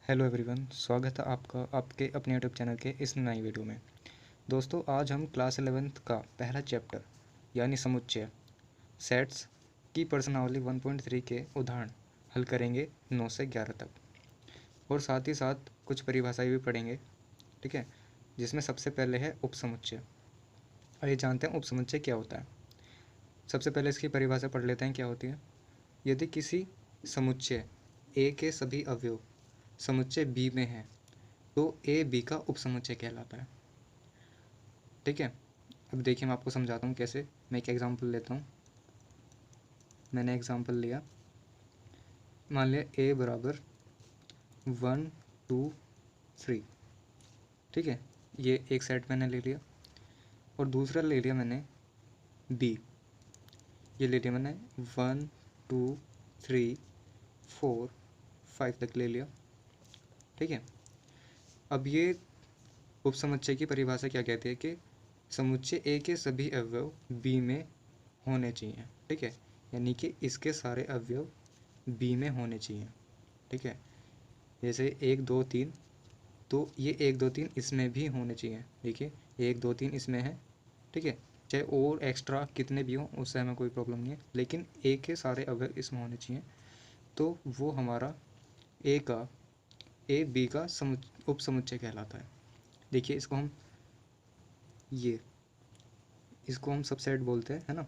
Hello everyone, स्वागत है आपका आपके अपने यूट्यूब चैनल के इस नई वीडियो में। दोस्तों, आज हम क्लास 11th का पहला चैप्टर यानी समुच्चय सेट्स की प्रश्नावली 1.3 के उदाहरण हल करेंगे 9 से 11 तक, और साथ ही साथ कुछ परिभाषाएं भी पढ़ेंगे। ठीक है, जिसमें सबसे पहले है उपसमुच्चय। आइए जानते हैं उपसमुच्चय क्या होता है। सबसे पहले इसकी परिभाषा पढ़ लेते हैं क्या होती है। यदि किसी समुच्चय ए के सभी अवयव समुच्चय बी में हैं तो ए बी का उपसमुच्चय कहलाता है। ठीक है, अब देखिए मैं आपको समझाता हूँ कैसे। मैं एक एग्जांपल लेता हूँ। मैंने एग्जांपल लिया, मान लिया ए बराबर 1 2 3। ठीक है, ये एक सेट मैंने ले लिया, और दूसरा ले लिया मैंने बी। ये ले लिया मैंने 1 2 3 4 5 तक ले लिया। ठीक है, अब ये उपसमुच्चय की परिभाषा क्या कहती है कि समुच्चय ए के सभी अवयव बी में होने चाहिए। ठीक है, यानी कि इसके सारे अवयव बी में होने चाहिए। ठीक है, जैसे 1 2 3, तो ये 1 2 3 इसमें भी होने चाहिए। देखिए 1 2 3 इसमें है। ठीक है, चाहे और एक्स्ट्रा कितने भी हों उससे हमें कोई प्रॉब्लम नहीं है, लेकिन ए के सारे अवयव इसमें होने चाहिए। तो वो हमारा ए बी का उपसमुच्चय कहलाता है। देखिए ये इसको हम सबसेट बोलते हैं, है ना।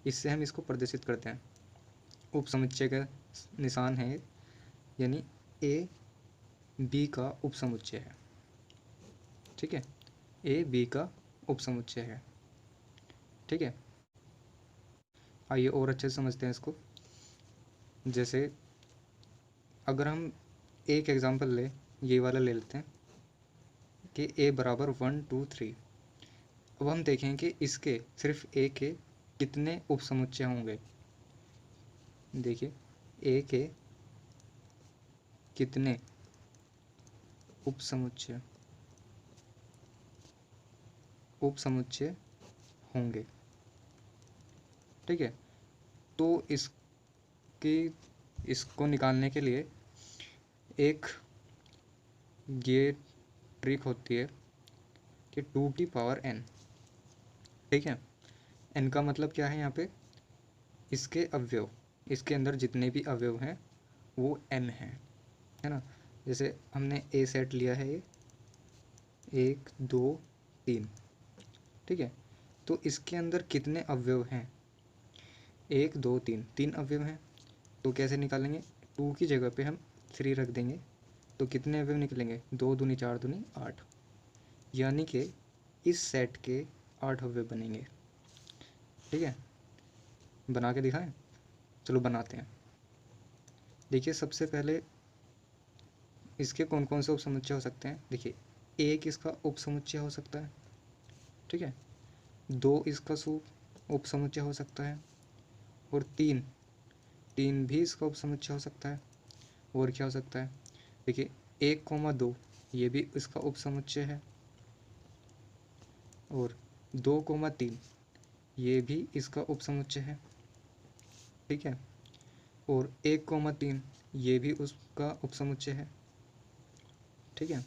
इससे हम इसको प्रदर्शित करते हैं। उपसमुच्चय का निशान है, यानी ए बी का उपसमुच्चय है। ठीक है, ए बी का उपसमुच्चय है। ठीक है, आइए और अच्छे से समझते हैं इसको। जैसे अगर हम एक एग्जांपल ले, ये वाला ले लेते हैं कि ए बराबर 1 2 3। अब हम देखें कि इसके सिर्फ ए के कितने उपसमुच्चय होंगे। देखिए ए के कितने उपसमुच्चय उपसमुच्चय होंगे। ठीक है, तो इसको निकालने के लिए एक ये ट्रिक होती है कि 2 की पावर n। ठीक है, n का मतलब क्या है यहाँ पे, इसके अवयव, इसके अंदर जितने भी अवयव हैं वो n है ना। जैसे हमने ए सेट लिया है, ये 1 2 3। ठीक है, तो इसके अंदर कितने अवयव हैं, 1 2 3, 3 अवयव हैं। तो कैसे निकालेंगे, 2 की जगह पे हम 3 रख देंगे, तो कितने अवयव निकलेंगे, 2 दूनी 4 दूनी 8, यानी कि इस सेट के 8 अवयव बनेंगे। ठीक है, बना के दिखाएं, चलो बनाते हैं। देखिए सबसे पहले इसके कौन कौन से उपसमुच्चय हो सकते हैं। देखिए एक इसका उपसमुच्चय हो सकता है। ठीक है, 2 इसका उपसमुच्चय हो सकता है, और 3 भी इसका उपसमुच्चय हो सकता है। और क्या हो सकता है, देखिए 1 2 ये भी इसका उपसमुच्चय है, और 2 3 ये भी इसका उपसमुच्चय है। ठीक है, और 1 3 ये भी उसका उपसमुच्चय है। ठीक है,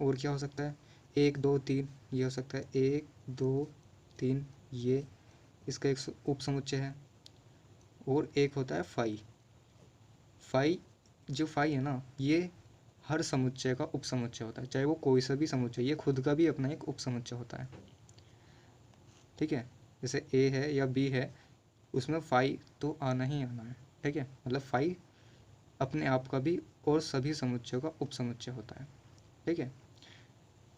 और क्या हो सकता है, 1 2 3 ये हो सकता है, 1 2 3 ये इसका एक उपसमुच्चय है। और एक होता है फाई। जो फाई है ना, ये हर समुच्चय का उपसमुच्चय होता है, चाहे वो कोई सा भी समुच्चय, ये खुद का भी अपना एक उपसमुच्चय होता है। ठीक है, जैसे ए है या बी है, उसमें फाई तो आना ही आना है। ठीक है, मतलब फाई अपने आप का भी और सभी समुच्चयों का उपसमुच्चय होता है। ठीक है,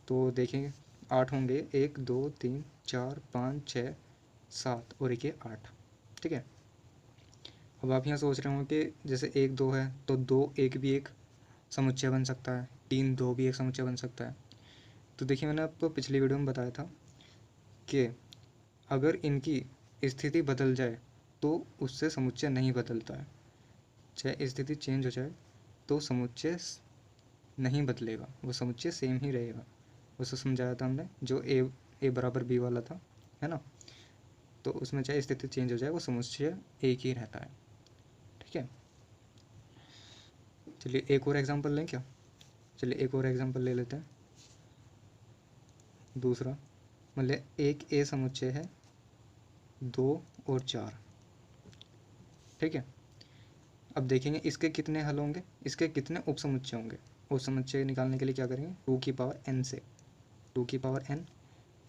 तो देखेंगे 8 होंगे, 1 2 3 4 5 6 7, और एक ये 8। ठीक है, अब आप यहाँ सोच रहे होंगे कि जैसे 1 2 है तो 2 1 भी एक समुच्चय बन सकता है, 3 2 भी एक समुच्चय बन सकता है। तो देखिए मैंने आपको पिछली वीडियो में बताया था कि अगर इनकी स्थिति बदल जाए तो उससे समुच्चय नहीं बदलता है। चाहे स्थिति चेंज हो जाए तो समुच्चय नहीं बदलेगा, वो समुच्चय सेम ही रहेगा। उसको समझाया था हमने, जो ए बराबर बी वाला था, है ना। तो उसमें चाहे स्थिति चेंज हो जाए वो समुच्चय एक ही रहता है। ठीक है, चलिए एक और एग्जांपल लें क्या। चलिए एक और एग्जांपल ले लेते हैं। दूसरा, मतलब एक ए समुच्चय है 2 और 4, ठीक है। अब देखेंगे इसके कितने हल होंगे, इसके कितने उपसमुच्चय होंगे। उपसमुच्चय निकालने के लिए क्या करेंगे, 2 की पावर n से, 2 की पावर n,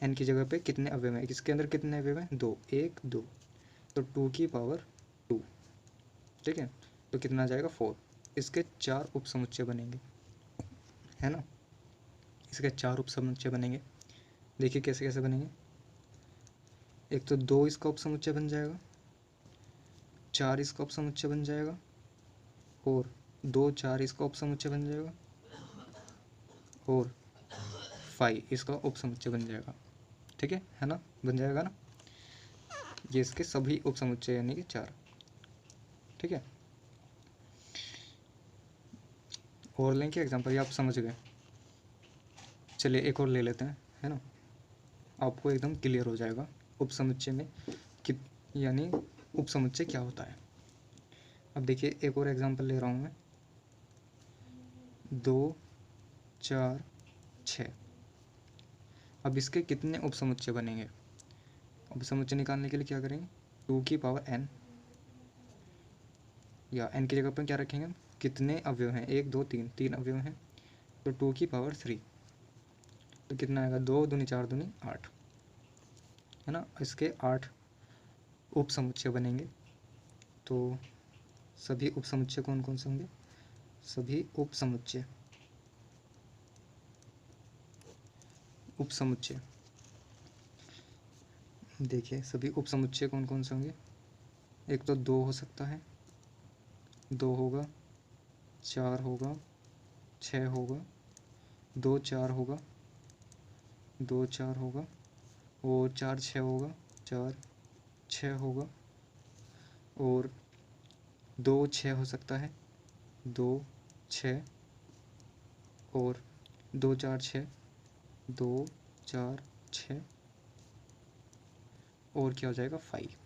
n की जगह पे कितने अवयव हैं, इसके अंदर कितने अवयव हैं, 2, 1 2, तो 2 की पावर 2, ठीक है। तो कितना आ जाएगा 4। इसके 4 उपसमुच्चय बनेंगे, है ना। इसके 4 उपसमुच्चय बनेंगे। देखिए कैसे कैसे बनेंगे। एक तो 2 इसका उपसमुच्चय बन जाएगा, 4 इसका उपसमुच्चय बन जाएगा, और 2 4 इसका उपसमुच्चय बन जाएगा, और 5 इसका उपसमुच्चय बन जाएगा, ठीक है ना, बन जाएगा ना। ये इसके सभी उपसमुच्चय यानी कि 4, ठीक है। और लें क्या एग्जाम्पल, ये आप समझ गए। चलिए एक और ले लेते हैं, है ना, आपको एकदम क्लियर हो जाएगा उपसमुच्चय में कि यानी उपसमुच्चय क्या होता है। अब देखिए एक और एग्जांपल ले रहा हूँ मैं, 2 4 6। अब इसके कितने उपसमुच्चय बनेंगे। उपसमुच्चय निकालने के लिए क्या करेंगे, 2 की पावर n, या n की जगह पर क्या रखेंगे, कितने अवयव हैं, 1 2 3, 3 अवयव हैं, तो 2 की पावर 3, तो कितना आएगा, 2 दूनी 4 दूनी 8, है ना। इसके 8 उपसमुच्चय बनेंगे। तो सभी उपसमुच्चय कौन कौन से होंगे, सभी उपसमुच्चय देखिए सभी उपसमुच्चय कौन कौन से होंगे। एक तो 2 हो सकता है, 2 होगा, 4 होगा, 6 होगा, 2 4 होगा, 2 4 होगा, और 4 6 होगा, 4 6 होगा, और 2 6 हो सकता है, 2 6, और 2 4 6, 2 4 6, और क्या हो जाएगा 5।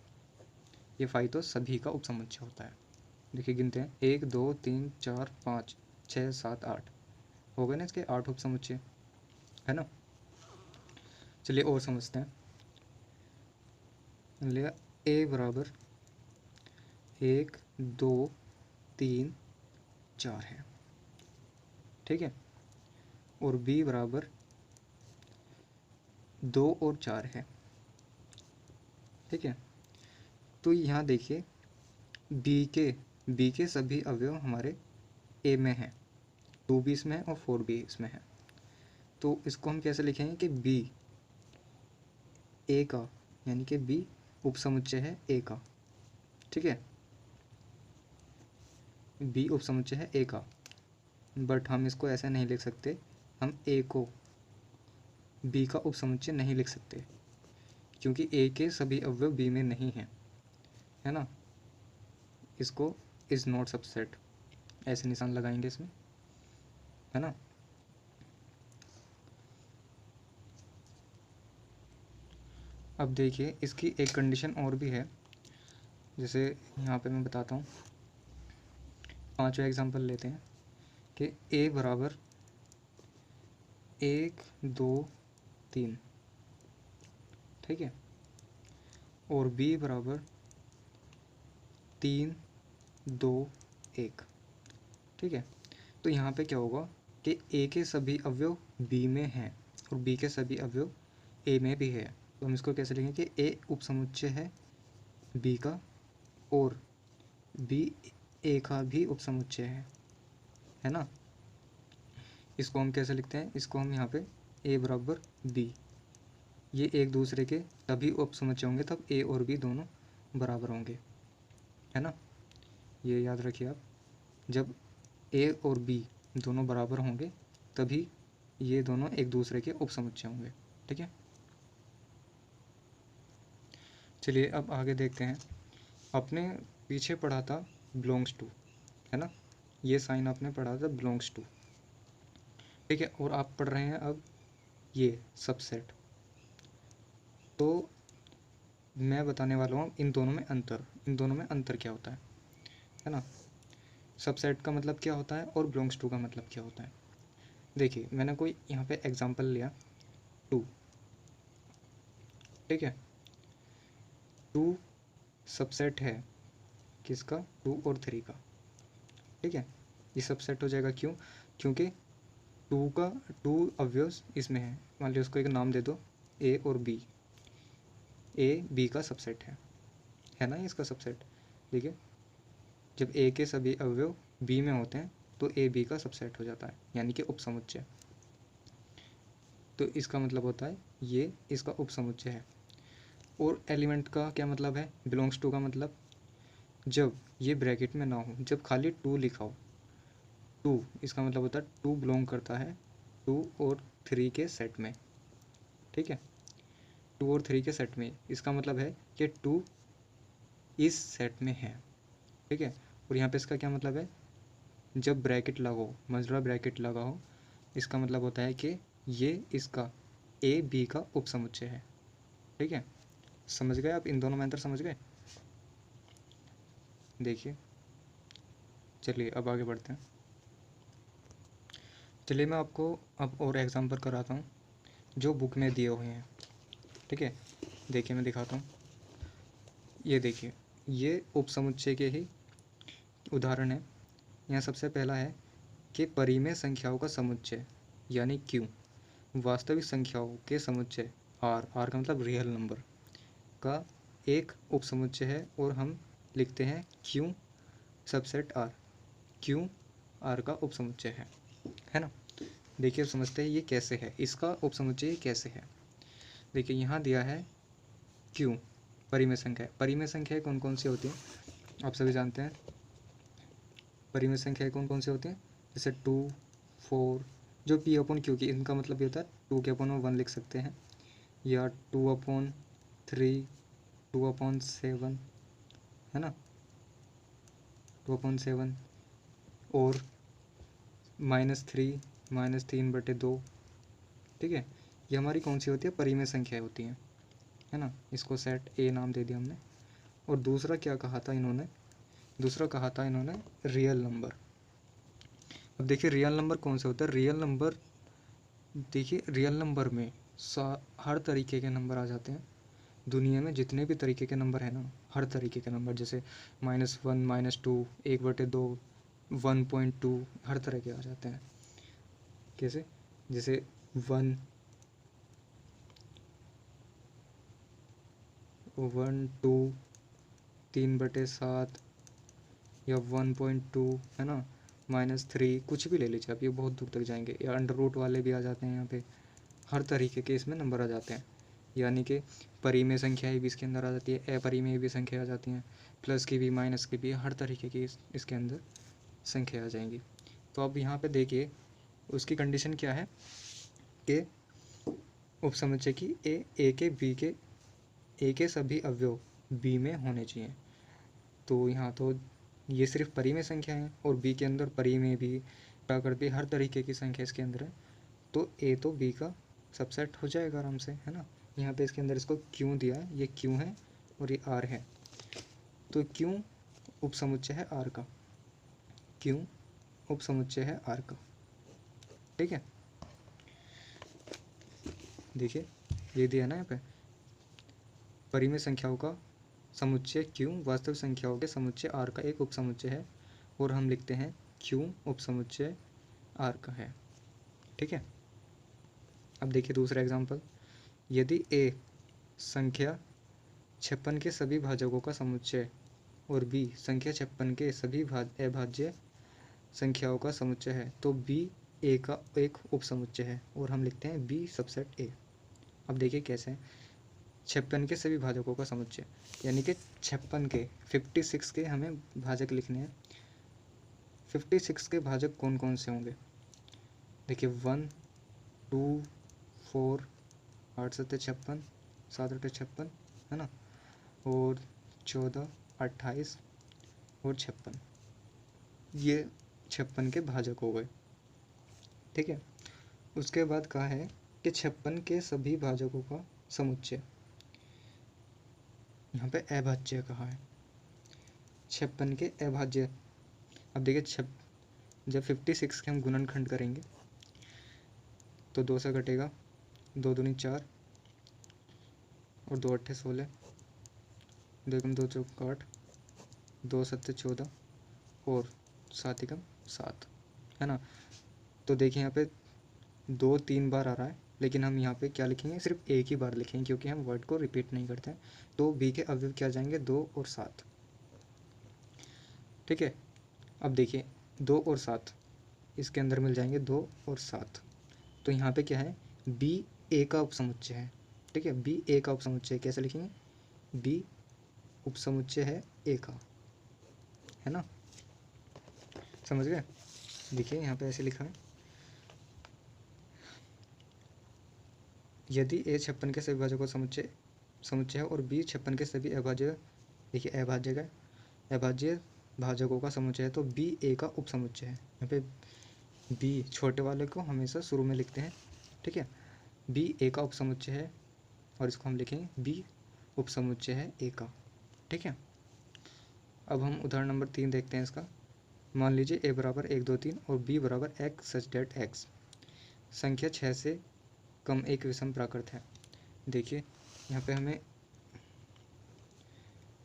ये 5 तो सभी का उपसमुच्चय होता है। देखिए गिनते हैं, 1 2 3 4 5 6 7 8, हो गए ना इसके 8 उपसमुच्चय, है ना। चलिए और समझते हैं। लिया ए बराबर 1 2 3 4 है, ठीक है, और बी बराबर 2 और 4 है, ठीक है। तो यहाँ देखिए बी के सभी अवयव हमारे ए में हैं, 2 भी इसमें है और 4 भी इसमें है। तो इसको हम कैसे लिखेंगे कि बी ए का, यानी कि बी उपसमुच्चय है ए का, ठीक है, बी उपसमुच्चय है ए का। बट हम इसको ऐसे नहीं लिख सकते, हम ए को बी का उपसमुच्चय नहीं लिख सकते, क्योंकि ए के सभी अवयव बी में नहीं हैं, है ना। इसको इज नॉट सबसेट ऐसे निशान लगाएंगे इसमें, है ना। अब देखिए इसकी एक कंडीशन और भी है, जैसे यहाँ पे मैं बताता हूँ। 5वां एग्जांपल लेते हैं कि ए बराबर 1 2 3, ठीक है, और बी बराबर 3 2 1, ठीक है। तो यहाँ पे क्या होगा कि ए के सभी अवयव बी में हैं और बी के सभी अवयव ए में भी है। तो हम इसको कैसे लिखेंगे कि ए उपसमुच्चय है बी का, और बी ए का भी उपसमुच्चय है ना। इसको हम कैसे लिखते हैं, इसको हम यहाँ पे ए बराबर बी, ये एक दूसरे के तभी उपसमुच्चय होंगे तब ए और बी दोनों बराबर होंगे, है ना। ये याद रखिए आप, जब ए और बी दोनों बराबर होंगे तभी ये दोनों एक दूसरे के उपसमुच्चय होंगे, ठीक है। चलिए अब आगे देखते हैं। आपने पीछे पढ़ा था बिलोंग्स टू, है ना, ये साइन आपने पढ़ा था बिलोंग्स टू, ठीक है, और आप पढ़ रहे हैं अब ये सबसेट। तो मैं बताने वाला हूँ इन दोनों में अंतर क्या होता है ना। सबसेट का मतलब क्या होता है और बिलोंग्स टू का मतलब क्या होता है। देखिए मैंने कोई यहाँ पे एग्जांपल लिया 2, ठीक है। 2 सबसेट है किसका, 2 और 3 का, ठीक है। ये सबसेट हो जाएगा क्यों, क्योंकि 2 अवयव इसमें है। मान लीजिए उसको एक नाम दे दो ए और बी, ए बी का सबसेट है ना, इसका सबसेट। देखिए जब ए के सभी अवयव बी में होते हैं तो ए बी का सबसेट हो जाता है, यानी कि उपसमुच्चय। तो इसका मतलब होता है ये इसका उपसमुच्चय है। और एलिमेंट का क्या मतलब है, बिलोंग्स टू का मतलब जब ये ब्रैकेट में ना हो, जब खाली 2 लिखा हो। 2 इसका मतलब होता है 2 बिलोंग करता है 2 और 3 के सेट में, ठीक है। 2 और 3 के सेट में, इसका मतलब है कि 2 इस सेट में है, ठीक है। और यहाँ पे इसका क्या मतलब है, जब ब्रैकेट लगा हो, मजरा ब्रैकेट लगा हो, इसका मतलब होता है कि ये इसका ए बी का उपसमुच्चय है, ठीक है। समझ गए आप, इन दोनों में अंतर समझ गए। देखिए चलिए अब आगे बढ़ते हैं। चलिए मैं आपको अब और एग्जांपल कराता हूँ जो बुक में दिए हुए हैं, ठीक है। देखिए मैं दिखाता हूँ, ये देखिए ये उपसमुच्चय के ही उदाहरण है। यहाँ सबसे पहला है कि परिमेय संख्याओं का समुच्चय यानी क्यू वास्तविक संख्याओं के समुच्चय आर का मतलब रियल नंबर का एक उपसमुच्चय है, और हम लिखते हैं Q subset R. Q R का उपसमुच्चय है ना। देखिए अब समझते हैं ये कैसे है, इसका उपसमुच्चय कैसे है। देखिए यहाँ दिया है क्यू परिमेय संख्या। परिमेय संख्याएं कौन कौन सी होती हैं, आप सभी जानते हैं। परिमेय संख्याएं कौन कौन सी होती हैं, जैसे 2, 4, जो पी अपॉन क्यू की, इनका मतलब ये होता है 2 के अपॉन 1 लिख सकते हैं, या 2/3, 2/7, है ना, 2/7, और -3, -3/2, ठीक है। ये हमारी कौन सी होती है, परिमेय संख्याएं होती हैं, है ना। इसको सेट ए नाम दे दिया हमने। और दूसरा क्या कहा था इन्होंने, दूसरा कहा था इन्होंने रियल नंबर। अब देखिए रियल नंबर कौन से होता है, रियल नंबर, देखिए रियल नंबर में हर तरीके के नंबर आ जाते हैं। दुनिया में जितने भी तरीके के नंबर है ना, हर तरीके के नंबर, जैसे -1, -2, 1/2, 1.2, हर तरह के आ जाते हैं। कैसे, जैसे 1, 1, 2, 3/7, या 1.2, है ना, -3, कुछ भी ले लीजिए आप, ये बहुत दूर तक जाएंगे। या अंडर रूट वाले भी आ जाते हैं यहाँ पे, हर तरीके के इसमें नंबर आ जाते हैं। यानी कि परिमेय संख्याएं भी इसके अंदर आ जाती है, अपरिमेय भी संख्या आ जाती हैं, प्लस की भी माइनस की भी, हर तरीके की इसके अंदर संख्या आ जाएंगी। तो अब यहाँ पे देखिए उसकी कंडीशन क्या है कि उपसमुच्चय की ए के सभी अवयव बी में होने चाहिए। तो यहाँ तो ये सिर्फ परिमेय संख्या है, और बी के अंदर परिमेय भी, प्राकृत भी, हर तरीके की संख्या इसके अंदर है। तो ए तो बी का सबसेट हो जाएगा आराम से, है ना। यहाँ पे इसके अंदर इसको क्यों दिया है, ये क्यों है और ये आर है। तो क्यों उपसमुच्चय है आर का, क्यों उपसमुच्चय है आर का, ठीक है। देखिए ये दिया ना यहाँ पे, परिमेय संख्याओं का समुच्चय क्यों वास्तविक संख्याओं के समुच्चय आर का एक उपसमुच्चय है, और हम लिखते हैं क्यों उपसमुच्चय आर का है, ठीक है। अब देखिए दूसरा एग्जाम्पल, यदि ए संख्या 56 के सभी भाजकों का समुच्चय और बी संख्या 56 के सभी अभाज्य संख्याओं का समुच्चय है, तो बी ए का एक उपसमुच्चय है, और हम लिखते हैं बी सबसेट ए। अब देखिए कैसे, 56 के सभी भाजकों का समुच्चय, यानी कि 56 के 56 के हमें भाजक लिखने हैं। 56 के भाजक कौन कौन से होंगे, देखिए 1, 2, 4, 8 7 56, 7 8 56, है ना, और 14, 28 और 56, ये 56 के भाजक हो गए, ठीक है। उसके बाद कहा है कि 56 के सभी भाजकों का समुच्चय, यहाँ पे अभाज्य कहा है, 56 के अभाज्य। अब देखिए जब 56 के हम गुणनखंड करेंगे तो 2 से कटेगा, 2 दूनी 4 और 2 अट्ठे 16, 2 एकम 2 चौक 8, 2 सत्ते 14 और 7 एकम 7, है ना। तो देखिए यहाँ पे 2 3 बार आ रहा है, लेकिन हम यहाँ पे क्या लिखेंगे, सिर्फ एक ही बार लिखेंगे क्योंकि हम वर्ड को रिपीट नहीं करते हैं। तो बी के अवयव क्या जाएंगे, 2 और 7। ठीक है, अब देखिए 2 और 7 इसके अंदर मिल जाएंगे, 2 और 7। तो यहाँ पे क्या है, बी ए का उपसमुच्चय है। ठीक है, बी ए का उपसमुच्चय कैसे लिखेंगे, बी उपसमुच्चय है ए का, है ना, समझ गए। देखिए यहाँ पे ऐसे लिखा है, यदि ए 56 के सभी भाजकों का समुच्चय है और बी 56 के सभी अभाज्य, देखिए अभाज्य भाजकों का समुच्चय है, तो बी ए का उपसमुच्चय है। यहाँ पे बी छोटे वाले को हमेशा शुरू में लिखते हैं। ठीक है, बी ए का उपसमुच्चय है और इसको हम लिखेंगे बी उपसमुच्चय है ए का। ठीक है, अब हम उदाहरण नंबर 3 देखते हैं इसका। मान लीजिए ए बराबर 1 2 3 और बी बराबर एक्स सच डेट एक्स, संख्या 6 से कम एक विषम प्राकृत है। देखिए यहाँ पे हमें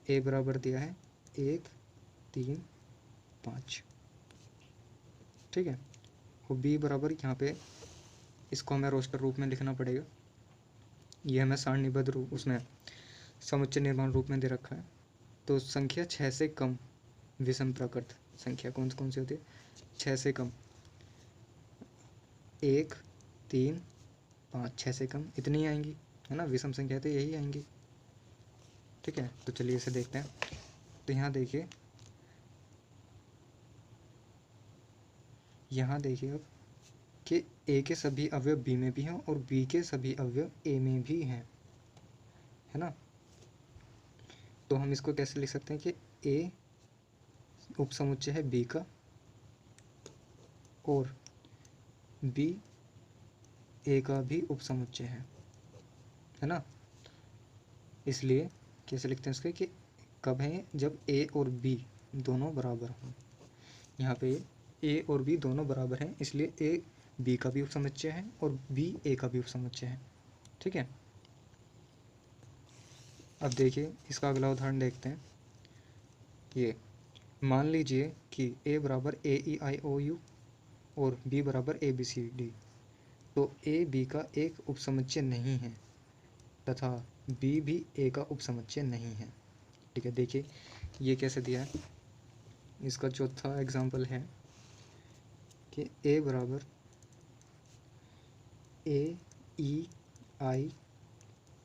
ए बराबर दिया है 1 3 5। ठीक है, और बी बराबर यहाँ पे इसको हमें रोस्टर रूप में लिखना पड़ेगा। ये हमें सारणीबद्ध रूप उसमें समुच्चय निर्माण रूप में दे रखा है। तो संख्या 6 से कम विषम प्राकृत संख्या कौन कौन सी होती है, 6 से कम, 1 3 5, 6 से कम इतनी ही आएंगी, है ना, विषम संख्या तो यही आएंगी। ठीक है, तो चलिए इसे देखते हैं। तो यहाँ देखिए अब कि ए के सभी अवयव बी में भी हैं और बी के सभी अवयव ए में भी हैं, है ना। तो हम इसको कैसे लिख सकते हैं कि ए उपसमुच्चय है बी का और बी ए का भी उपसमुच्चय है ना। इसलिए कैसे लिखते हैं इसके कि कब है, जब ए और बी दोनों बराबर हों। यहाँ पे ए और बी दोनों बराबर हैं, इसलिए ए बी का भी उपसमुच्चय है और बी ए का भी उपसमुच्चय है। ठीक है, अब देखिए इसका अगला उदाहरण देखते हैं। ये मान लीजिए कि ए बराबर ए ई आई ओ यू और बी बराबर ए बी सी डी, तो ए बी का एक उपसमुच्चय नहीं है तथा बी भी ए का उपसमुच्चय नहीं है। ठीक है, देखिए ये कैसे दिया है। इसका चौथा एग्जाम्पल है कि ए बराबर ए ई आई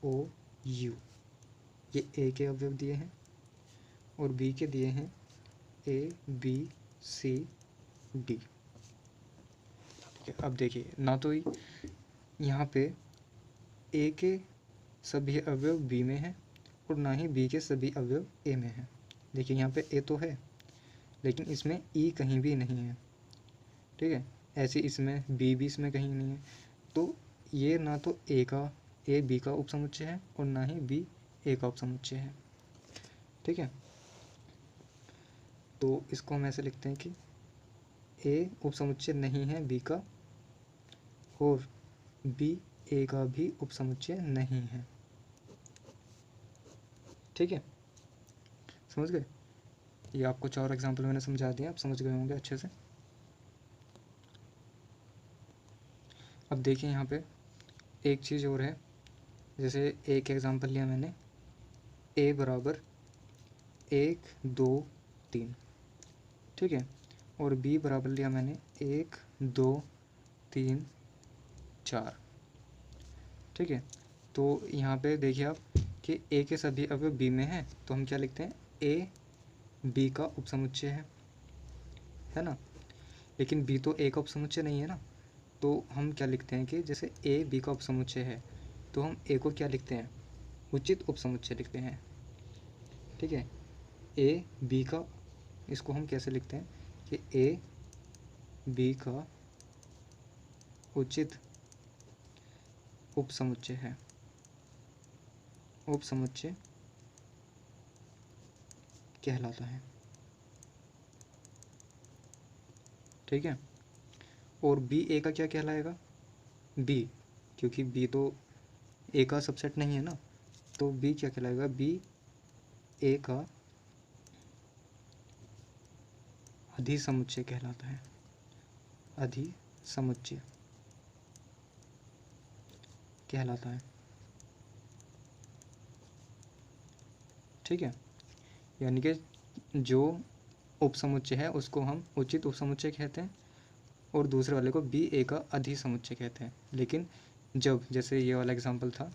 ओ यू, ये ए के अवयव दिए हैं और बी के दिए हैं ए बी सी डी। ठीक है, अब देखिए ना तो यहाँ पे ए के सभी अवयव बी में हैं और ना ही बी के सभी अवयव ए में हैं। देखिए यहाँ पे ए तो है लेकिन इसमें ई कहीं भी नहीं है। ठीक है, ऐसे इसमें बी भी इसमें कहीं नहीं है। तो ये ना तो ए बी का उपसमुच्चय है और ना ही बी ए का उपसमुच्चय है। ठीक है, तो इसको हम ऐसे लिखते हैं कि ए उपसमुच्चय नहीं है बी का और बी ए का भी उपसमुच्चय नहीं है। ठीक है, समझ गए। ये आपको 4 एग्जाम्पल मैंने समझा दिया, आप समझ गए होंगे अच्छे से। अब देखिए यहाँ पे एक चीज़ और है, जैसे एक एग्जाम्पल लिया मैंने ए बराबर 1 2 3। ठीक है, और बी बराबर लिया मैंने 1 2 3 4। ठीक है, तो यहाँ पे देखिए आप कि ए के सभी अवयव बी में हैं, तो हम क्या लिखते हैं, ए बी का उपसमुच्चय है ना। लेकिन बी तो ए का उपसमुच्चय नहीं है ना, तो हम क्या लिखते हैं कि जैसे ए बी का उपसमुच्चय है तो हम ए को क्या लिखते हैं, उचित उपसमुच्चय लिखते हैं। ठीक है, ए बी का, इसको हम कैसे लिखते हैं कि ए बी का उचित उपसमुच्चय है, उपसमुच्चय कहलाता है। ठीक है, और बी ए का क्या कहलाएगा, बी, क्योंकि बी तो ए का सबसेट नहीं है ना, तो बी क्या कहलाएगा, बी ए का अधिसमुच्चय कहलाता है, अधिसमुच्चय कहलाता है। ठीक है, यानी कि जो उपसमुच्चय है उसको हम उचित उपसमुच्चय कहते हैं और दूसरे वाले को बी ए का अधिसमुच्चय कहते हैं। लेकिन जब जैसे ये वाला एग्जांपल था,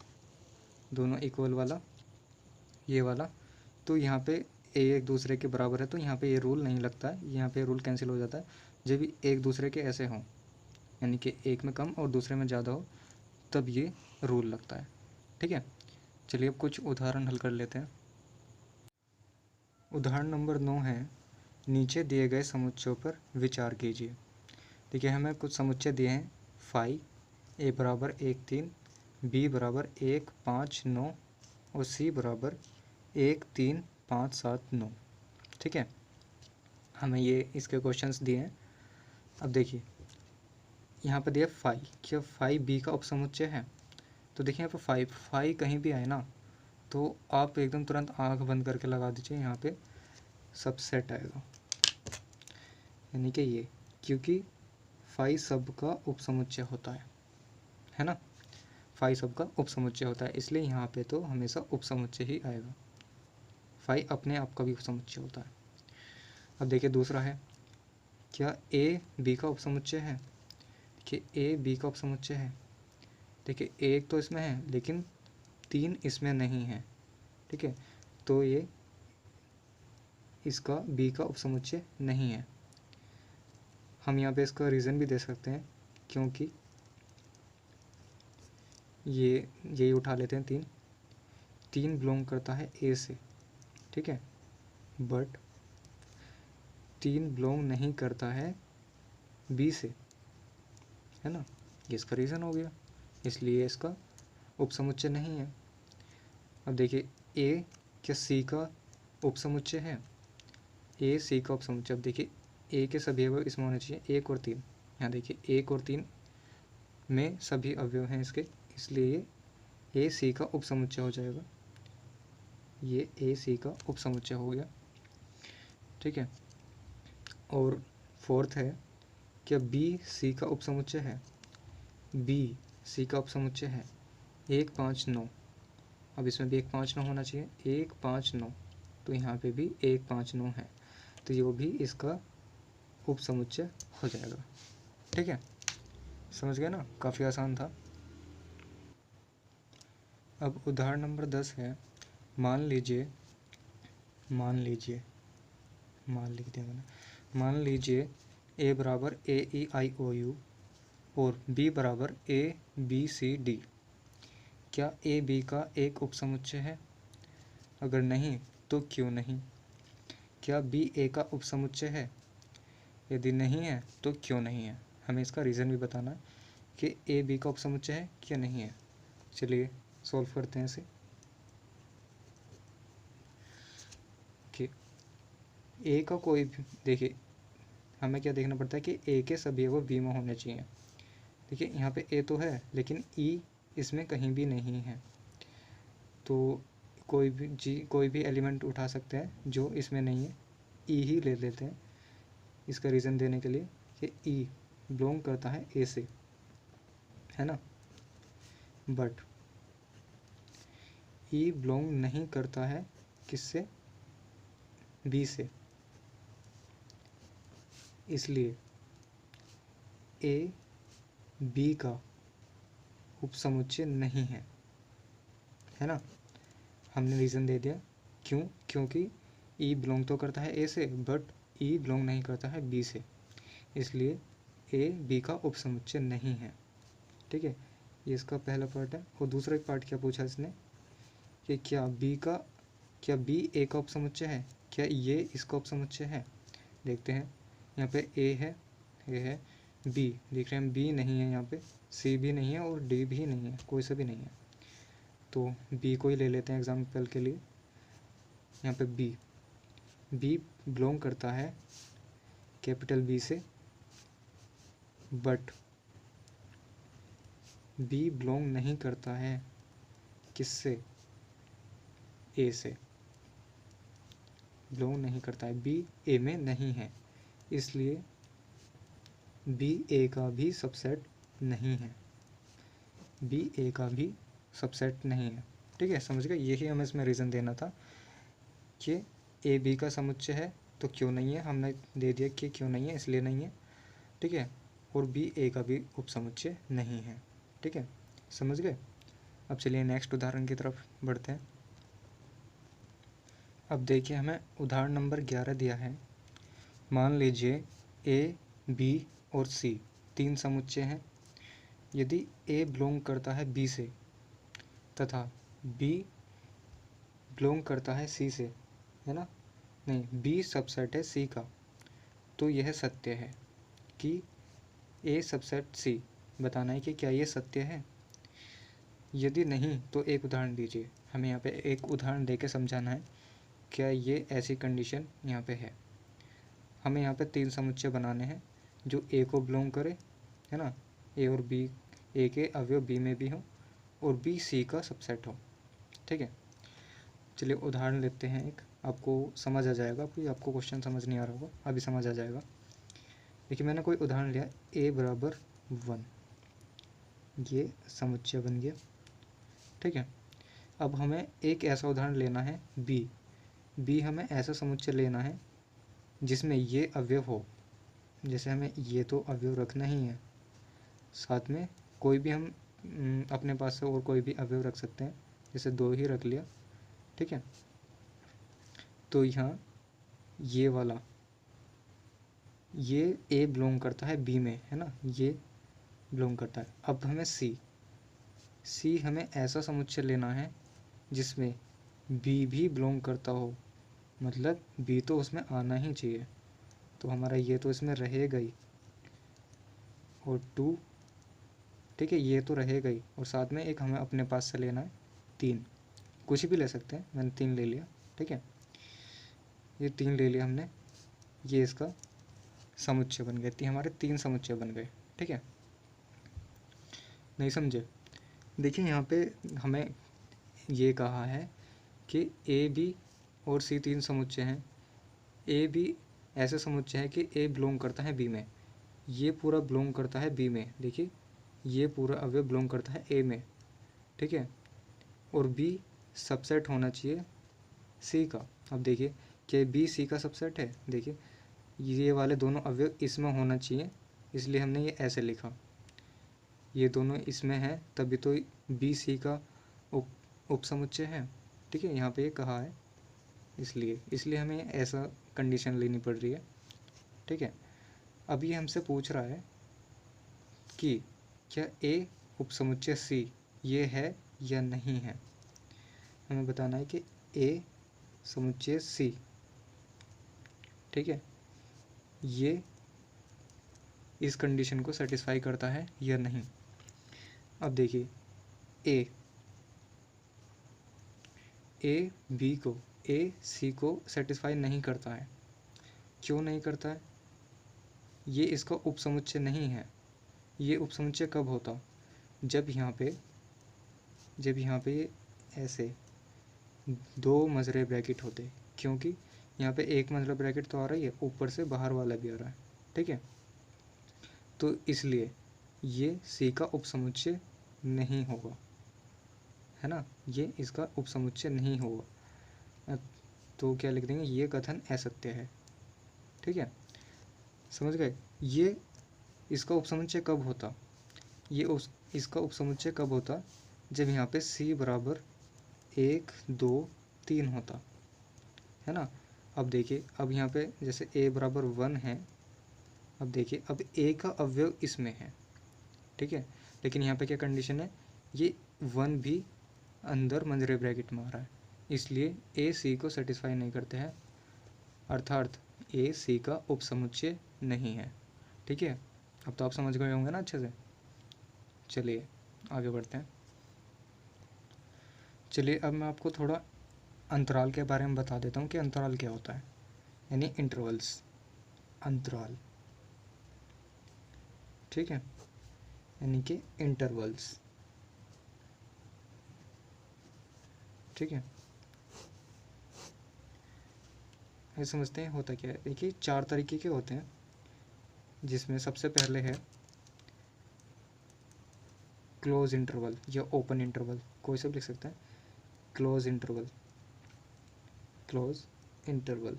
दोनों इक्वल वाला, ये वाला, तो यहाँ पे ए एक दूसरे के बराबर है तो यहाँ पे ये रूल नहीं लगता है, यहाँ पे रूल कैंसिल हो जाता है। जब भी एक दूसरे के ऐसे हों, यानी कि एक में कम और दूसरे में ज़्यादा हो, तब ये रूल लगता है। ठीक है, चलिए अब कुछ उदाहरण हल कर लेते हैं। उदाहरण नंबर 9 है, नीचे दिए गए समुच्चयों पर विचार कीजिए। देखिए हमें कुछ समुच्चय दिए हैं, फाइव, ए बराबर 1 3, बी बराबर 1 5 9 और सी बराबर 1 3 5 7 9। ठीक है, हमें ये इसके क्वेश्चंस दिए हैं। अब देखिए यहाँ पर दिया फाइव, क्या फाइव बी का उपसमुच्चय है? तो देखिए यहाँ पर फाइव कहीं भी आए ना, तो आप एकदम तुरंत आंख बंद करके लगा दीजिए, यहाँ पे सबसेट आएगा, यानी कि ये, क्योंकि फाइव सब का उपसमुच्चय होता है ना, फाइव सब का उपसमुच्चय होता है, इसलिए यहाँ पे तो हमेशा उपसमुच्चय ही आएगा। फाइव अपने आप का भी उपसमुच्चय होता है। अब देखिए दूसरा है, क्या ए बी का उपसमुच्चय है? कि ए बी का उपसमुच्चय है। देखिए एक तो इसमें है लेकिन 3 इसमें नहीं है। ठीक है, तो ये इसका बी का उपसमुच्चय नहीं है। हम यहाँ पे इसका रीज़न भी दे सकते हैं, क्योंकि ये यही उठा लेते हैं, 3 बिलोंग करता है ए से। ठीक है, बट 3 बिलोंग नहीं करता है बी से, है ना, ये इसका रीज़न हो गया, इसलिए इसका उपसमुच्चय नहीं है। अब देखिए ए क्या सी का उपसमुच्चय है? ए सी का उपसमुच्चय, अब देखिए ए के सभी अवयव इसमें होने चाहिए 1 और 3। यहाँ देखिए 1 और 3 में सभी अवयव हैं इसके, इसलिए ये ए सी का उपसमुच्चय हो जाएगा, ये ए सी का उपसमुच्चय हो गया। ठीक है, और फोर्थ है, क्या बी सी का उपसमुच्चय है? बी सी का उपसमुच्चय है 1 5 9। अब इसमें भी 1 5 9 होना चाहिए, 1 5 9, तो यहाँ पे भी 1 5 9 है, तो ये भी इसका उपसमुच्चय हो जाएगा। ठीक है, समझ गए ना, काफ़ी आसान था। अब उदाहरण नंबर 10 है, मान लीजिए मान लिख दिया मैंने, मान लीजिए ए बराबर ए ई आई ओ यू और बी बराबर ए बी सी डी। क्या ए बी का एक उपसमुच्चय है? अगर नहीं तो क्यों नहीं? क्या बी ए का उपसमुच्चय है? यदि नहीं है तो क्यों नहीं है? हमें इसका रीज़न भी बताना है कि ए बी का उपसमुच्चय है क्या नहीं है। चलिए सॉल्व करते हैं इसे। कि ए का कोई भी, देखिए हमें क्या देखना पड़ता है कि ए के सभी अवयव बी में होने चाहिए। देखिए यहाँ पे ए तो है लेकिन ई इसमें कहीं भी नहीं है, तो कोई भी एलिमेंट उठा सकते हैं जो इसमें नहीं है, ई ही ले लेते हैं इसका रीज़न देने के लिए कि ई बिलोंग करता है ए से, है ना, बट ई बिलोंग नहीं करता है किससे? बी से, इसलिए ए बी का उपसमुच्चय नहीं है ना। हमने रीज़न दे दिया, क्यों? क्योंकि ई बिलोंग तो करता है ए से, बट ई बिलोंग नहीं करता है बी से, इसलिए ए बी का उपसमुच्चय नहीं है। ठीक है, ये इसका पहला पार्ट है। और दूसरा पार्ट क्या पूछा इसने कि क्या बी ए का उपसमुच्चय है? क्या ये इसका उपसमुच्चय है? देखते हैं, यहाँ पे ए है, बी देख रहे हैं, बी नहीं है, यहाँ पे सी भी नहीं है और डी भी नहीं है, कोई सा भी नहीं है, तो बी को ही ले लेते हैं एग्जाम्पल के लिए। यहाँ पे बी बिलोंग करता है कैपिटल बी से, बट बी बिलोंग नहीं करता है किससे, ए से, बिलोंग नहीं करता है, बी ए में नहीं है, इसलिए बी ए का भी सबसेट नहीं है, बी ए का भी सबसेट नहीं है। ठीक है, समझ गए, यही हमें इसमें रीज़न देना था कि ए बी का समुच्चय है तो क्यों नहीं है, हमने दे दिया कि क्यों नहीं है, इसलिए नहीं है। ठीक है, और बी ए का भी उपसमुच्चय नहीं है। ठीक है, समझ गए। अब चलिए नेक्स्ट उदाहरण की तरफ बढ़ते हैं। अब देखिए हमें उदाहरण नंबर 11 दिया है। मान लीजिए ए बी और सी तीन समुच्चय हैं। यदि ए बिलोंग करता है बी से तथा बी बिलोंग करता है सी से, है ना, नहीं, बी सबसेट है सी का, तो यह सत्य है कि ए सबसेट सी। बताना है कि क्या ये सत्य है। यदि नहीं तो एक उदाहरण दीजिए। हमें यहाँ पे एक उदाहरण देके समझाना है क्या ये ऐसी कंडीशन यहाँ पे है। हमें यहाँ पे तीन समुच्चय बनाने हैं जो ए को बिलोंग करे, है ना, ए और बी, ए के अवयव बी में भी हो और बी सी का सबसेट हो। ठीक है, चलिए उदाहरण लेते हैं एक, आपको समझ आ जाएगा, कोई आपको क्वेश्चन समझ नहीं आ रहा होगा, अभी समझ आ जाएगा। देखिए मैंने कोई उदाहरण लिया, ए बराबर 1, ये समुच्चय बन गया। ठीक है, अब हमें एक ऐसा उदाहरण लेना है बी हमें ऐसा समुच्चय लेना है जिसमें ये अवयव हो। जैसे हमें ये तो अवयव रखना ही है, साथ में कोई भी हम अपने पास से और कोई भी अवयव रख सकते हैं, जैसे 2 ही रख लिया। ठीक है, तो यहाँ ये वाला, ये ए बिलोंग करता है बी में, है ना, ये बिलोंग करता है। अब हमें सी हमें ऐसा समुच्चय लेना है जिसमें बी भी बिलोंग करता हो, मतलब बी तो उसमें आना ही चाहिए, तो हमारा ये तो इसमें रहेगा ही, और 2, ठीक है, ये तो रहेगा ही, और साथ में एक हमें अपने पास से लेना है 3, कुछ भी ले सकते हैं, मैंने 3 ले लिया। ठीक है, ये 3 ले लिया हमने, ये इसका समुच्चय बन गए, हमारे 3 समुच्चय बन गए। ठीक है, नहीं समझे। देखिए यहाँ पे हमें ये कहा है कि ए बी और सी 3 समुच्चय हैं। ए बी ऐसे समुच्चय है कि ए बिलोंग करता है बी में, ये पूरा बिलोंग करता है बी में, देखिए ये पूरा अवयव बिलोंग करता है ए में। ठीक है, और बी सबसेट होना चाहिए सी का। अब देखिए क्या बी सी का सबसेट है, देखिए ये वाले दोनों अवयव इसमें होना चाहिए, इसलिए हमने ये ऐसे लिखा, ये दोनों इसमें हैं तभी तो बी सी का उपसमुच्चय है। ठीक है, यहाँ पे ये कहा है, इसलिए हमें ऐसा कंडीशन लेनी पड़ रही है। ठीक है, अब ये हमसे पूछ रहा है कि क्या ए उपसमुच्चय सी ये है या नहीं है। हमें बताना है कि ए समुच्चय सी, ठीक है, ये इस कंडीशन को सेटिस्फाई करता है या नहीं। अब देखिए ए बी को, ए सी को सेटिस्फाई नहीं करता है। क्यों नहीं करता है, ये इसका उपसमुच्चय नहीं है। ये उपसमुच्चय कब होता, जब यहाँ पे ये ऐसे 2 मजरे ब्रैकेट होते, क्योंकि यहाँ पे एक मजरा ब्रैकेट तो आ रही है, ऊपर से बाहर वाला भी आ रहा है। ठीक है, तो इसलिए ये सी का उपसमुच्चय नहीं होगा, है ना, ये इसका उपसमुच्चय नहीं होगा। तो क्या लिख देंगे, ये कथन असत्य है। ठीक है, समझ गए। ये इसका उपसमुच्चय कब होता, इसका उपसमुच्चय कब होता, जब यहाँ पे सी बराबर 1 2 3 होता, है ना। अब देखिए, अब यहाँ पे जैसे ए बराबर 1 है, अब देखिए अब ए का अवयव इसमें है। ठीक है, लेकिन यहाँ पे क्या कंडीशन है, ये 1 भी अंदर मंजरे ब्रैकेट में आ रहा है, इसलिए ए सी को सेटिस्फाई नहीं करते हैं, अर्थात ए सी का उपसमुच्चय नहीं है। ठीक है, अब तो आप समझ गए होंगे ना अच्छे से। चलिए आगे बढ़ते हैं। चलिए अब मैं आपको थोड़ा अंतराल के बारे में बता देता हूँ कि अंतराल क्या होता है, यानी इंटरवल्स, अंतराल। ठीक है, यानी कि इंटरवल्स। ठीक है, ये समझते हैं होता क्या है। देखिए 4 तरीके के होते हैं, जिसमें सबसे पहले है क्लोज इंटरवल या ओपन इंटरवल, कोई सा भी लिख सकता है। Close interval, close interval,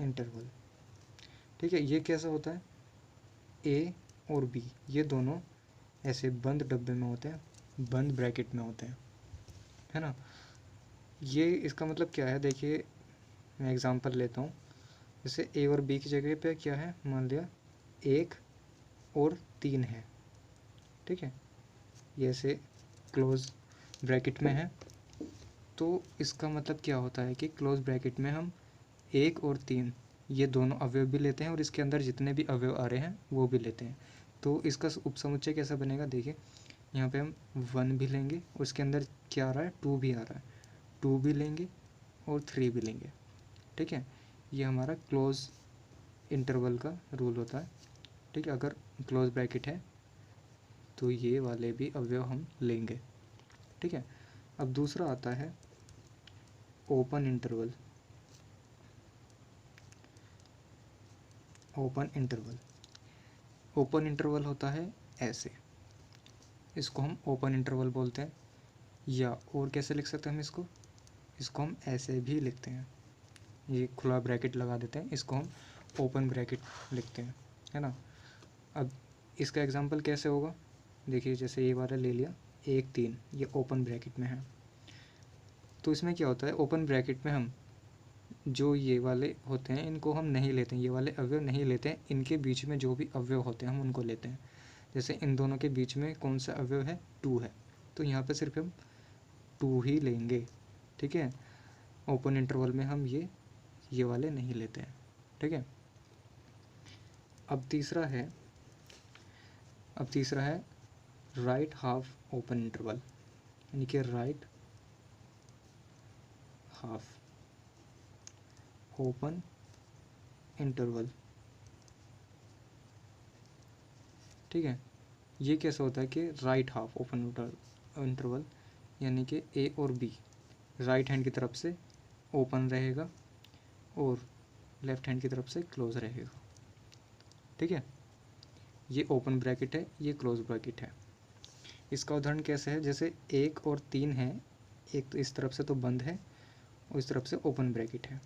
interval, ठीक है। ये कैसा होता है, ए और बी ये दोनों ऐसे बंद डब्बे में होते हैं, बंद ब्रैकेट में होते हैं, है ना। ये इसका मतलब क्या है, देखिए मैं एग्जांपल लेता हूँ। जैसे ए और बी की जगह पे क्या है, मान लिया 1 और 3 है, ठीक है। ये ऐसे क्लोज ब्रैकेट में है, तो इसका मतलब क्या होता है कि क्लोज ब्रैकेट में हम 1 और 3 ये दोनों अवयव भी लेते हैं, और इसके अंदर जितने भी अवयव आ रहे हैं वो भी लेते हैं। तो इसका उपसमुच्चय कैसा बनेगा, देखिए यहाँ पे हम 1 भी लेंगे, उसके अंदर क्या आ रहा है, 2 भी आ रहा है, 2 भी लेंगे और 3 भी लेंगे, ठीक है। ये हमारा क्लोज इंटरवल का रूल होता है, ठीक है। अगर क्लोज ब्रैकेट है तो ये वाले भी अवयव हम लेंगे, ठीक है। अब दूसरा आता है open interval. Open interval, open interval होता है ऐसे, इसको हम ओपन इंटरवल बोलते हैं। या और कैसे लिख सकते हैं हम इसको, इसको हम ऐसे भी लिखते हैं, ये खुला ब्रैकेट लगा देते हैं, इसको हम ओपन ब्रैकेट लिखते हैं, है ना। अब इसका एग्जांपल कैसे होगा, देखिए जैसे ये वाला ले लिया 1 3, ये ओपन ब्रैकेट में है। तो इसमें क्या होता है, ओपन ब्रैकेट में हम जो ये वाले होते हैं इनको हम नहीं लेते हैं, ये वाले अवयव नहीं लेते हैं, इनके बीच में जो भी अवयव होते हैं हम उनको लेते हैं। जैसे इन दोनों के बीच में कौन सा अवयव है, 2 है, तो यहाँ पे सिर्फ हम 2 ही लेंगे, ठीक है। ओपन इंटरवल में हम ये वाले नहीं लेते हैं, ठीक है। अब तीसरा है राइट हाफ ओपन इंटरवल, यानी कि राइट हाफ ओपन इंटरवल, ठीक है। ये कैसा होता है कि राइट हाफ ओपन इंटरवल, यानी कि ए और बी राइट हैंड की तरफ से ओपन रहेगा और लेफ्ट हैंड की तरफ से क्लोज रहेगा, ठीक है। ये ओपन ब्रैकेट है, ये क्लोज ब्रैकेट है। इसका उदाहरण कैसे है, जैसे 1 और 3 है, एक तो इस तरफ से तो बंद है और इस तरफ से ओपन ब्रैकेट है।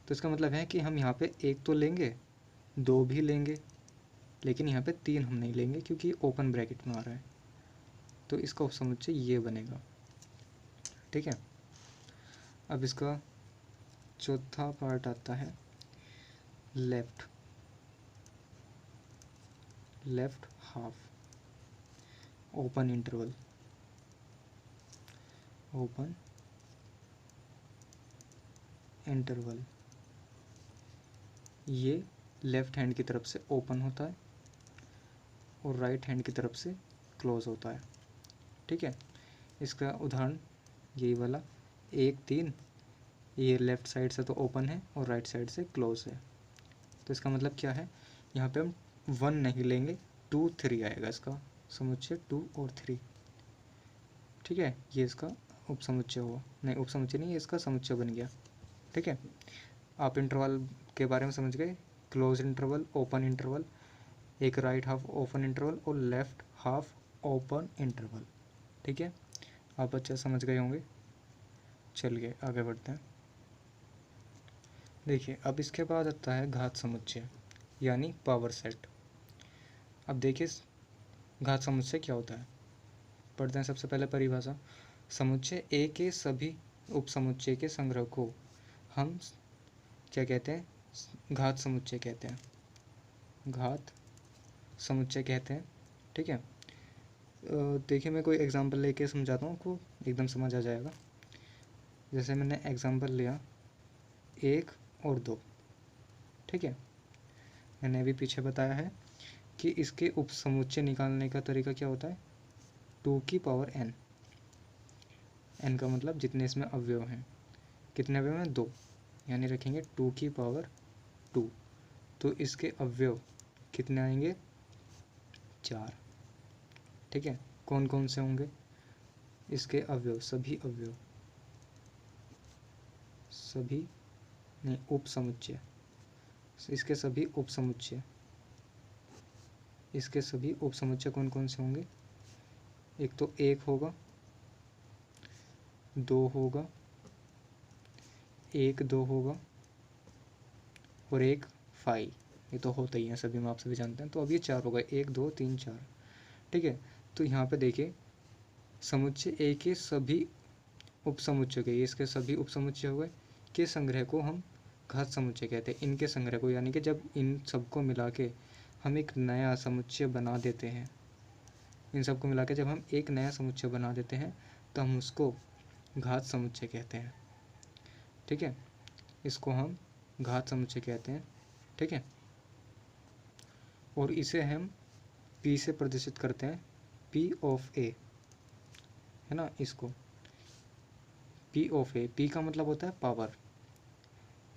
तो इसका मतलब है कि हम यहाँ पे 1 तो लेंगे, 2 भी लेंगे, लेकिन यहाँ पे 3 हम नहीं लेंगे क्योंकि ओपन ब्रैकेट में आ रहा है। तो इसका उपसमुच्चय ये बनेगा, ठीक है। अब इसका चौथा पार्ट आता है left half open interval. Open interval ये लेफ्ट हैंड की तरफ से ओपन होता है और राइट हैंड की तरफ से क्लोज होता है, ठीक है। इसका उदाहरण यही वाला 1 3, ये लेफ़्ट साइड से तो ओपन है और राइट साइड से क्लोज है। तो इसका मतलब क्या है, यहाँ पे हम 1 नहीं लेंगे, 2 3 आएगा इसका समुच्चय, 2 और 3, ठीक है। ये इसका उपसमुच्चय हुआ, नहीं उपसमुच्चय नहीं, ये इसका समुच्चय बन गया, ठीक है। आप इंटरवल के बारे में समझ गए, क्लोज इंटरवल, ओपन इंटरवल, एक राइट हाफ ओपन इंटरवल और लेफ्ट हाफ ओपन इंटरवल, ठीक है। आप अच्छा समझ गए होंगे। चलिए आगे बढ़ते हैं। देखिए अब इसके बाद आता है घात समुच्चय यानी पावर सेट। अब देखिए घात समुच्चय क्या होता है, पढ़ते हैं। सबसे पहले परिभाषा, समुच्चय ए के सभी उपसमुच्चय के संग्रह को हम क्या कहते हैं, घात समुच्चय कहते हैं, घात समुच्चय कहते हैं, ठीक है। देखिए मैं कोई एग्जांपल लेके समझाता हूँ आपको, एकदम समझ आ जाएगा। जैसे मैंने एग्जांपल लिया 1 और 2, ठीक है। मैंने अभी पीछे बताया है कि इसके उपसमुच्चय निकालने का तरीका क्या होता है, 2 की पावर n, n का मतलब जितने इसमें अवयव हैं, कितने अवयव हैं, 2, यानी रखेंगे 2 की पावर 2, तो इसके अवयव कितने आएंगे, 4, ठीक है। कौन कौन से होंगे, इसके अवयव सभी नहीं उपसमुच्चय, इसके सभी उपसमुच्चय कौन कौन से होंगे? एक तो 1 होगा, 2 होगा, 1 2 होगा और एक 5। ये तो होता ही है, सभी में आप सभी जानते हैं। तो अब ये 4 होगा, 1 2 3 4। ठीक है, तो यहाँ पे देखिए समुच्चय ए के सभी उपसमुच्चय के, इसके सभी उपसमुच्चय हुए के संग्रह को हम घात समुच्चय कहते हैं। इनके संग्रह को, यानी कि जब इन सबको मिला के हम एक नया समुच्चय बना देते हैं, इन सबको मिला के जब हम एक नया समुच्चय बना देते हैं तो हम उसको घात समुच्चय कहते हैं। ठीक है, इसको हम घात समुच्चय कहते हैं। ठीक है, और इसे हम P से प्रदर्शित करते हैं, P ऑफ ए, है ना। इसको P ऑफ ए, P का मतलब होता है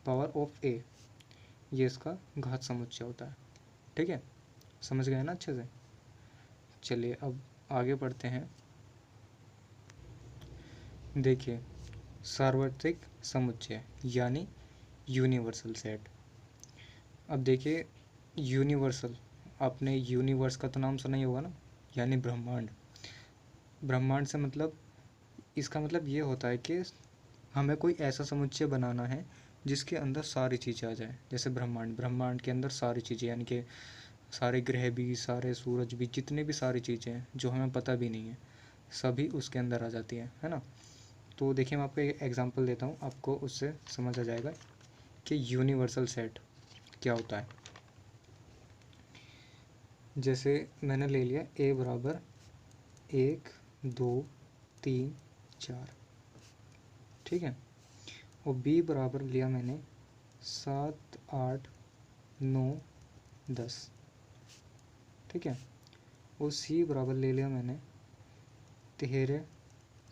पावर ऑफ ए, ये इसका घात समुच्चय होता है। ठीक है, समझ गए ना अच्छे से। चलिए अब आगे बढ़ते हैं। देखिए सार्वत्रिक समुच्चय यानी यूनिवर्सल सेट। अब देखिए यूनिवर्सल, आपने यूनिवर्स का तो नाम सुना ही होगा ना, यानी ब्रह्मांड। ब्रह्मांड से मतलब, इसका मतलब ये होता है कि हमें कोई ऐसा समुच्चय बनाना है जिसके अंदर सारी चीज़ें आ जाए। जैसे ब्रह्मांड के अंदर सारी चीज़ें, यानी कि सारे ग्रह भी, सारे सूरज भी, जितने भी सारी चीज़ें हैं जो हमें पता भी नहीं है, सभी उसके अंदर आ जाती हैं, है ना। तो देखिए मैं आपको एक एग्जांपल देता हूँ, आपको उससे समझ आ जाएगा कि यूनिवर्सल सेट क्या होता है। जैसे मैंने ले लिया A बराबर 1 2 3 4, ठीक है, और B बराबर लिया मैंने 7 8 9 10, ठीक है, और C बराबर ले लिया मैंने 13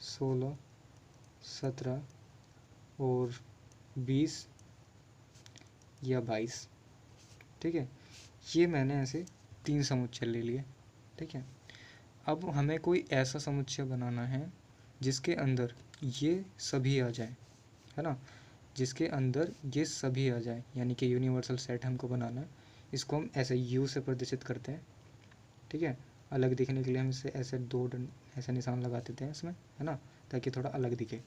16 17 और 20 या 22, ठीक है। ये मैंने ऐसे 3 समुच्चय ले लिए, ठीक है। अब हमें कोई ऐसा समुच्चय बनाना है जिसके अंदर ये सभी आ जाए, है ना, जिसके अंदर ये सभी आ जाए, यानी कि यूनिवर्सल सेट हमको बनाना है। इसको हम ऐसे U से प्रदर्शित करते हैं, ठीक है। अलग दिखने के लिए हम इसे ऐसे ऐसे निशान लगा देते हैं इसमें, है ना, ताकि थोड़ा अलग दिखे।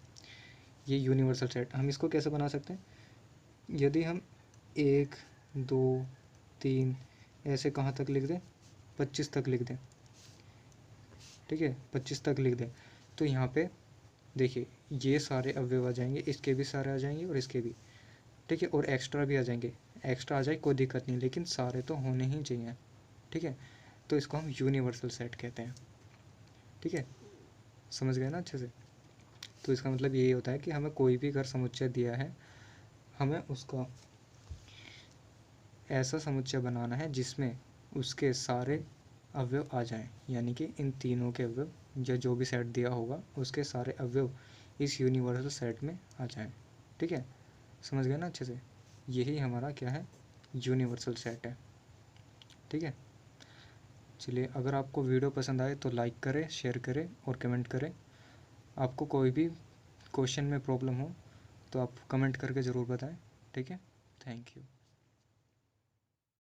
ये यूनिवर्सल सेट हम इसको कैसे बना सकते हैं? यदि हम 1 2 3 ऐसे कहाँ तक लिख दें, 25 तक लिख दें, ठीक है, 25 तक लिख दें, तो यहाँ पे देखिए ये सारे अवयव आ जाएंगे, इसके भी सारे आ जाएंगे और इसके भी, ठीक है, और एक्स्ट्रा भी आ जाएंगे। एक्स्ट्रा आ जाए कोई दिक्कत नहीं, लेकिन सारे तो होने ही चाहिए, ठीक है। तो इसको हम यूनिवर्सल सेट कहते हैं, ठीक है, समझ गए ना अच्छे से। तो इसका मतलब यही होता है कि हमें कोई भी अगर समुच्चय दिया है, हमें उसका ऐसा समुच्चय बनाना है जिसमें उसके सारे अवयव आ जाएं, यानी कि इन तीनों के अवयव या जो भी सेट दिया होगा उसके सारे अवयव इस यूनिवर्सल सेट में आ जाएं, ठीक है, समझ गए ना अच्छे से। यही हमारा क्या है, यूनिवर्सल सेट है, ठीक है। चलिए अगर आपको वीडियो पसंद आए तो लाइक करें, शेयर करें और कमेंट करें। आपको कोई भी क्वेश्चन में प्रॉब्लम हो तो आप कमेंट करके ज़रूर बताएं, ठीक है। Thank you.